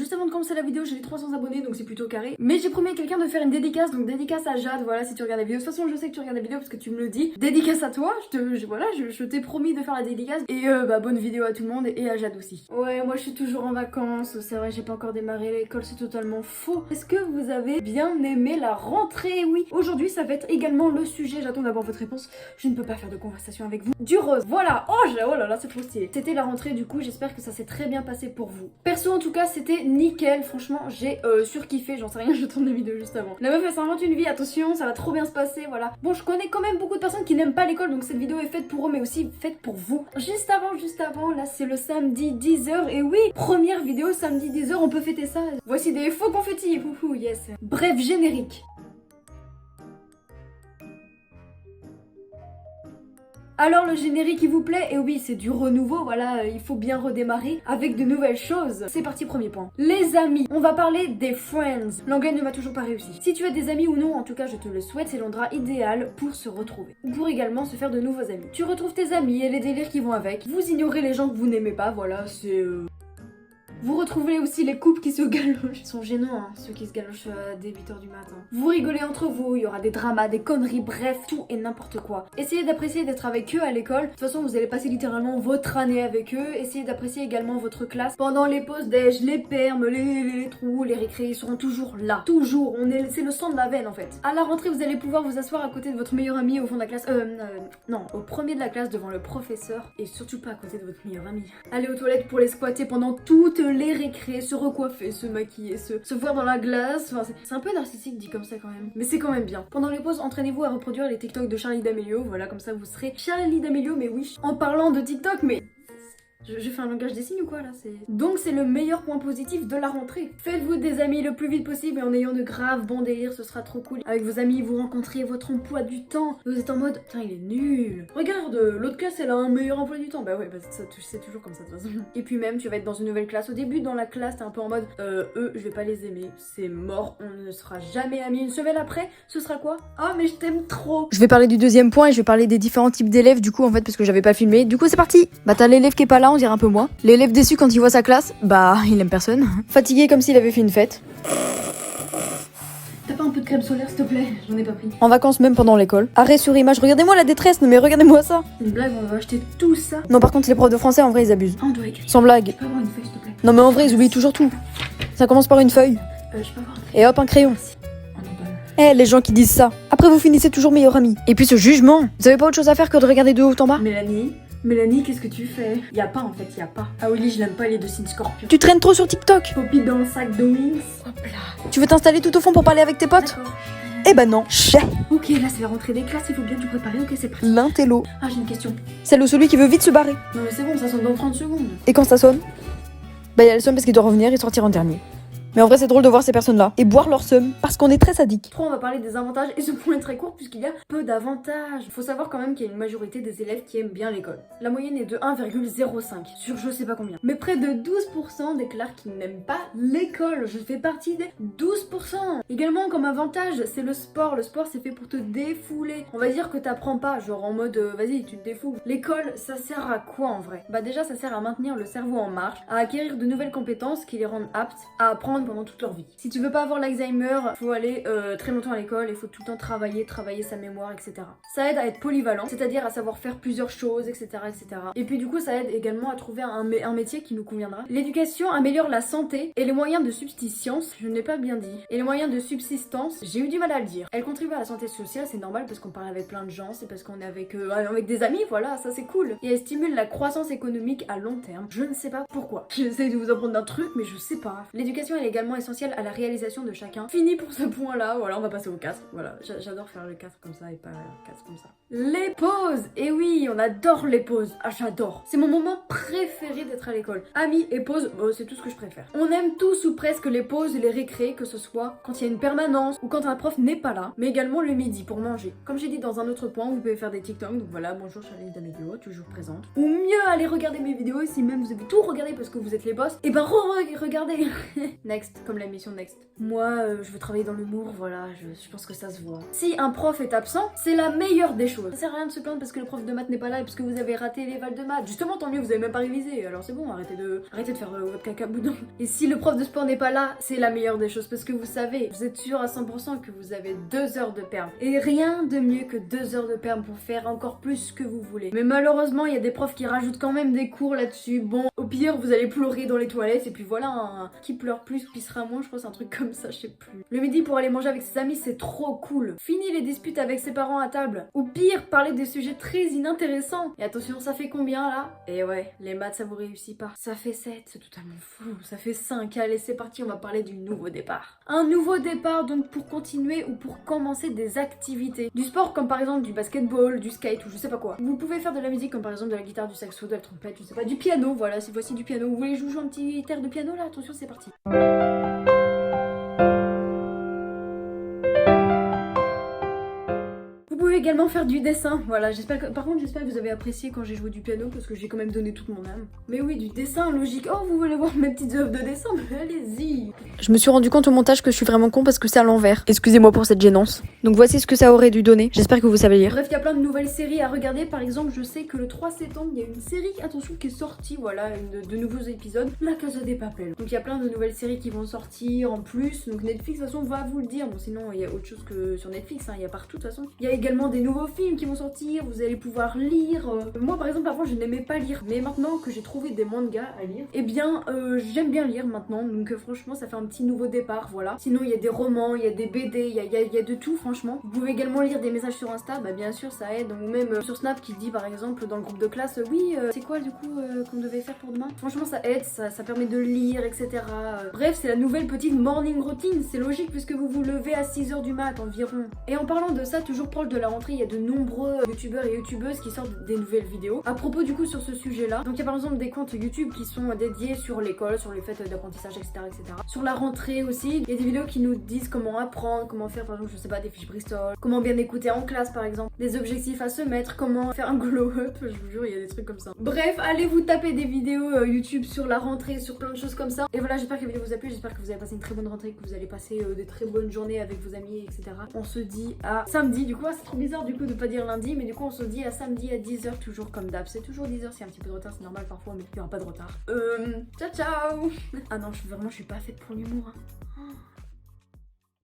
juste avant de commencer la vidéo, j'ai les 300 abonnés, donc c'est plutôt carré. Mais j'ai promis à quelqu'un de faire une dédicace, donc dédicace à Jade, voilà, si tu regardes la vidéo. De toute façon, je sais que tu regardes la vidéo parce que tu me le dis. Dédicace à toi, je t'ai promis de faire la dédicace. Et bonne vidéo à tout le monde et à Jade aussi. Ouais, moi je suis toujours en vacances, c'est vrai, j'ai pas encore démarré l'école, c'est totalement faux. Est-ce que vous avez bien aimé la rentrée? Oui, aujourd'hui ça va être également le sujet, j'attends d'abord votre réponse. Je ne peux pas faire de conversation avec vous. Du rose, voilà, oh là là, c'est trop stylé. C'était la rentrée, du coup, j'espère que ça s'est très bien passé pour vous. Perso, en tout cas, c'était nickel, franchement, j'ai surkiffé, j'en sais rien, je tourne la vidéo juste avant. La meuf, elle s'invente une vie, attention, ça va trop bien se passer, voilà. Bon, je connais quand même beaucoup de personnes qui n'aiment pas l'école, donc cette vidéo est faite pour eux, mais aussi faite pour vous. Juste avant, là, c'est le samedi 10h, et oui, première vidéo samedi 10h, on peut fêter ça. Voici des faux confettis, wouhou, yes. Bref, générique. Alors le générique il vous plaît? Et oui, c'est du renouveau, voilà, il faut bien redémarrer avec de nouvelles choses. C'est parti, premier point. Les amis, on va parler des friends. L'anglais ne m'a toujours pas réussi. Si tu as des amis ou non, en tout cas je te le souhaite, c'est l'endroit idéal pour se retrouver. Ou pour également se faire de nouveaux amis. Tu retrouves tes amis et les délires qui vont avec. Vous ignorez les gens que vous n'aimez pas, voilà, c'est... Vous retrouvez aussi les couples qui se galochent. Ils sont gênants, hein, ceux qui se galochent dès 8h du matin. Vous rigolez entre vous, il y aura des dramas, des conneries, bref, tout et n'importe quoi. Essayez d'apprécier d'être avec eux à l'école. De toute façon, vous allez passer littéralement votre année avec eux. Essayez d'apprécier également votre classe. Pendant les pauses déj, les permes, les trous, les récrés, ils seront toujours là. Toujours, c'est le sang de la veine en fait. À la rentrée, vous allez pouvoir vous asseoir à côté de votre meilleur ami au fond de la classe. Non, au premier de la classe devant le professeur. Et surtout pas à côté de votre meilleur ami. Allez aux toilettes pour les squatter pendant toute les récrés, se recoiffer, se maquiller, se voir dans la glace. Enfin, c'est un peu narcissique dit comme ça quand même. Mais c'est quand même bien. Pendant les pauses, entraînez-vous à reproduire les TikTok de Charli D'Amelio. Voilà, comme ça vous serez Charli D'Amelio, mais oui. En parlant de TikTok, mais... Je fais un langage des signes ou quoi là? Donc c'est le meilleur point positif de la rentrée. Faites-vous des amis le plus vite possible et en ayant de graves bons délires, ce sera trop cool. Avec vos amis, vous rencontrez votre emploi du temps. Vous êtes en mode, putain il est nul. Regarde, l'autre classe elle a un meilleur emploi du temps. Bah ouais, bah c'est toujours comme ça de toute façon. Et puis même, tu vas être dans une nouvelle classe. Au début dans la classe, t'es un peu en mode, eux je vais pas les aimer. C'est mort, on ne sera jamais amis. Une semaine après, ce sera quoi? Ah mais je t'aime trop. Je vais parler du deuxième point et je vais parler des différents types d'élèves du coup en fait parce que j'avais pas filmé. Du coup c'est parti. Bah t'as l'élève qui est pas là, on dirait un peu moi. L'élève déçu quand il voit sa classe, bah il aime personne. Fatigué comme s'il avait fait une fête. T'as pas un peu de crème solaire s'il te plaît? J'en ai pas pris. En vacances même pendant l'école. Arrêt sur image, regardez-moi la détresse, non mais regardez-moi ça. Une blague, on va acheter tout ça. Non par contre les profs de français en vrai ils abusent. Ah, on doit écrire. Sans blague. Je peux avoir une feuille s'il te plaît? Non mais en vrai ils oublient toujours tout. Ça commence par une feuille. Je peux avoir un crayon. Et hop un crayon. Eh, les gens qui disent ça. Après, vous finissez toujours meilleur ami. Et puis ce jugement. Vous avez pas autre chose à faire que de regarder de haut en bas? Mélanie, qu'est-ce que tu fais? Y a pas en fait, y a pas. Ah Oli, je l'aime pas les deux signes scorpions. Tu traînes trop sur TikTok. Poppy dans le sac de Wings. Hop là. Tu veux t'installer tout au fond pour parler avec tes potes? Eh ben non. Chais. Ok, là c'est la rentrée des classes, il faut bien te préparer. Ok, c'est parti. L'intello. Ah, j'ai une question. Celle ou celui qui veut vite se barrer. Non mais c'est bon, ça sonne dans 30 secondes. Et quand ça sonne? Bah y a le somme parce qu'il doit revenir et sortir en dernier. Mais en vrai c'est drôle de voir ces personnes-là et boire leur seum parce qu'on est très sadique. On va parler des avantages et ce point est très court puisqu'il y a peu d'avantages. Faut savoir quand même qu'il y a une majorité des élèves qui aiment bien l'école. La moyenne est de 1,05 sur je sais pas combien. Mais près de 12% déclarent qu'ils n'aiment pas l'école. Je fais partie des 12%. Également comme avantage c'est le sport. Le sport c'est fait pour te défouler. On va dire que t'apprends pas genre en mode vas-y tu te défoules. L'école ça sert à quoi en vrai? Bah déjà ça sert à maintenir le cerveau en marche, à acquérir de nouvelles compétences qui les rendent aptes à apprendre pendant toute leur vie. Si tu veux pas avoir l'Alzheimer, faut aller très longtemps à l'école, il faut tout le temps travailler sa mémoire, etc. Ça aide à être polyvalent, c'est-à-dire à savoir faire plusieurs choses, etc., etc. Et puis du coup, ça aide également à trouver un métier qui nous conviendra. L'éducation améliore la santé et les moyens de subsistance, je ne l'ai pas bien dit, et les moyens de subsistance, j'ai eu du mal à le dire. Elle contribue à la santé sociale, c'est normal parce qu'on parle avec plein de gens, c'est parce qu'on est avec des amis, voilà, ça c'est cool. Et elle stimule la croissance économique à long terme. Je ne sais pas pourquoi. J'essaie de vous apprendre un truc, mais je sais pas. L'éducation elle est également essentielle à la réalisation de chacun. Fini pour ce point là, voilà on va passer au 4. Voilà, j'adore faire le 4 comme ça et pas le 4 comme ça. Les pauses. Et oui, on adore les pauses. Ah j'adore. C'est mon moment préféré d'être à l'école. Amis et pauses, c'est tout ce que je préfère. On aime tous ou presque les pauses et les récrés, que ce soit quand il y a une permanence ou quand un prof n'est pas là, mais également le midi pour manger. Comme j'ai dit dans un autre point, vous pouvez faire des TikTok, donc voilà, bonjour Charli D'Amelio, toujours présente. Ou mieux aller regarder mes vidéos, si même vous avez tout regardé parce que vous êtes les boss, et ben regardez. Next, comme l'émission Next. Moi, je veux travailler dans l'humour, voilà, je pense que ça se voit. Si un prof est absent, c'est la meilleure des choses. Ça sert à rien de se plaindre parce que le prof de maths n'est pas là et parce que vous avez raté les vals de maths. Justement, tant mieux, vous avez même pas révisé, alors c'est bon, arrêtez de faire votre caca boudin. Et si le prof de sport n'est pas là, c'est la meilleure des choses parce que vous savez, vous êtes sûr à 100% que vous avez 2 heures de perm. Et rien de mieux que 2 heures de perm pour faire encore plus ce que vous voulez. Mais malheureusement, il y a des profs qui rajoutent quand même des cours là-dessus. Bon, au pire, vous allez pleurer dans les toilettes et puis voilà, hein. Qui pleure plus pissera moins, je crois c'est un truc comme ça, je sais plus. Le midi pour aller manger avec ses amis, c'est trop cool. Fini les disputes avec ses parents à table. Ou pire, parler des sujets très inintéressants. Et attention, ça fait combien là? Et ouais, les maths ça vous réussit pas. Ça fait 7, c'est totalement fou. Ça fait 5, allez c'est parti, on va parler du nouveau départ. Un nouveau départ donc pour continuer ou pour commencer des activités. Du sport comme par exemple du basketball, du skate ou je sais pas quoi. Vous pouvez faire de la musique comme par exemple de la guitare, du saxo, de la trompette, je sais pas, du piano, voilà, cette fois-ci du piano. Vous voulez jouer un petit air de piano là? Attention, c'est parti. Vous pouvez également faire du dessin, voilà, par contre j'espère que vous avez apprécié quand j'ai joué du piano parce que j'ai quand même donné toute mon âme. Mais oui, du dessin logique. Oh, vous voulez voir mes petites œuvres de dessin? Mais allez-y. Je me suis rendu compte au montage que je suis vraiment con parce que c'est à l'envers. Excusez-moi pour cette gênance. Donc voici ce que ça aurait dû donner. J'espère que vous savez lire. Bref, il y a plein de nouvelles séries à regarder. Par exemple, je sais que le 3 septembre, il y a une série, attention, qui est sortie, voilà, de nouveaux épisodes. La Casa de Papel. Donc il y a plein de nouvelles séries qui vont sortir en plus. Donc Netflix, de toute façon, va vous le dire. Bon, sinon, il y a autre chose que sur Netflix, hein. Il y a partout, de toute façon. Il y a également des nouveaux films qui vont sortir, vous allez pouvoir lire. Moi par exemple avant je n'aimais pas lire, mais maintenant que j'ai trouvé des mangas à lire, eh bien j'aime bien lire maintenant, donc franchement ça fait un petit nouveau départ, voilà. Sinon il y a des romans, il y a des BD, il y a de tout franchement. Vous pouvez également lire des messages sur Insta, bah bien sûr ça aide, ou même sur Snap qui dit par exemple dans le groupe de classe, oui c'est quoi du coup qu'on devait faire pour demain. Franchement ça aide, ça permet de lire, etc. Bref c'est la nouvelle petite morning routine, c'est logique puisque vous vous levez à 6h du mat environ. Et en parlant de ça, toujours proche de la rentrée, il y a de nombreux youtubeurs et youtubeuses qui sortent des nouvelles vidéos à propos du coup sur ce sujet là. Donc il y a par exemple des comptes YouTube qui sont dédiés sur l'école, sur les fêtes d'apprentissage, etc., sur la rentrée aussi. Il y a des vidéos qui nous disent comment apprendre, comment faire par exemple je sais pas des fiches Bristol, comment bien écouter en classe par exemple, des objectifs à se mettre, comment faire un glow up, je vous jure il y a des trucs comme ça. Bref, allez vous taper des vidéos YouTube sur la rentrée, sur plein de choses comme ça. Et voilà, j'espère que la vidéo vous a plu, j'espère que vous avez passé une très bonne rentrée, que vous allez passer des très bonnes journées avec vos amis, etc. On se dit à samedi, du coup c'est trop bizarre du coup de pas dire lundi, mais du coup on se dit à samedi à 10h toujours comme d'hab. C'est toujours 10h, s'il y a un petit peu de retard c'est normal parfois, mais il n'y aura pas de retard. Ciao ciao. Ah non, je suis pas faite pour l'humour hein.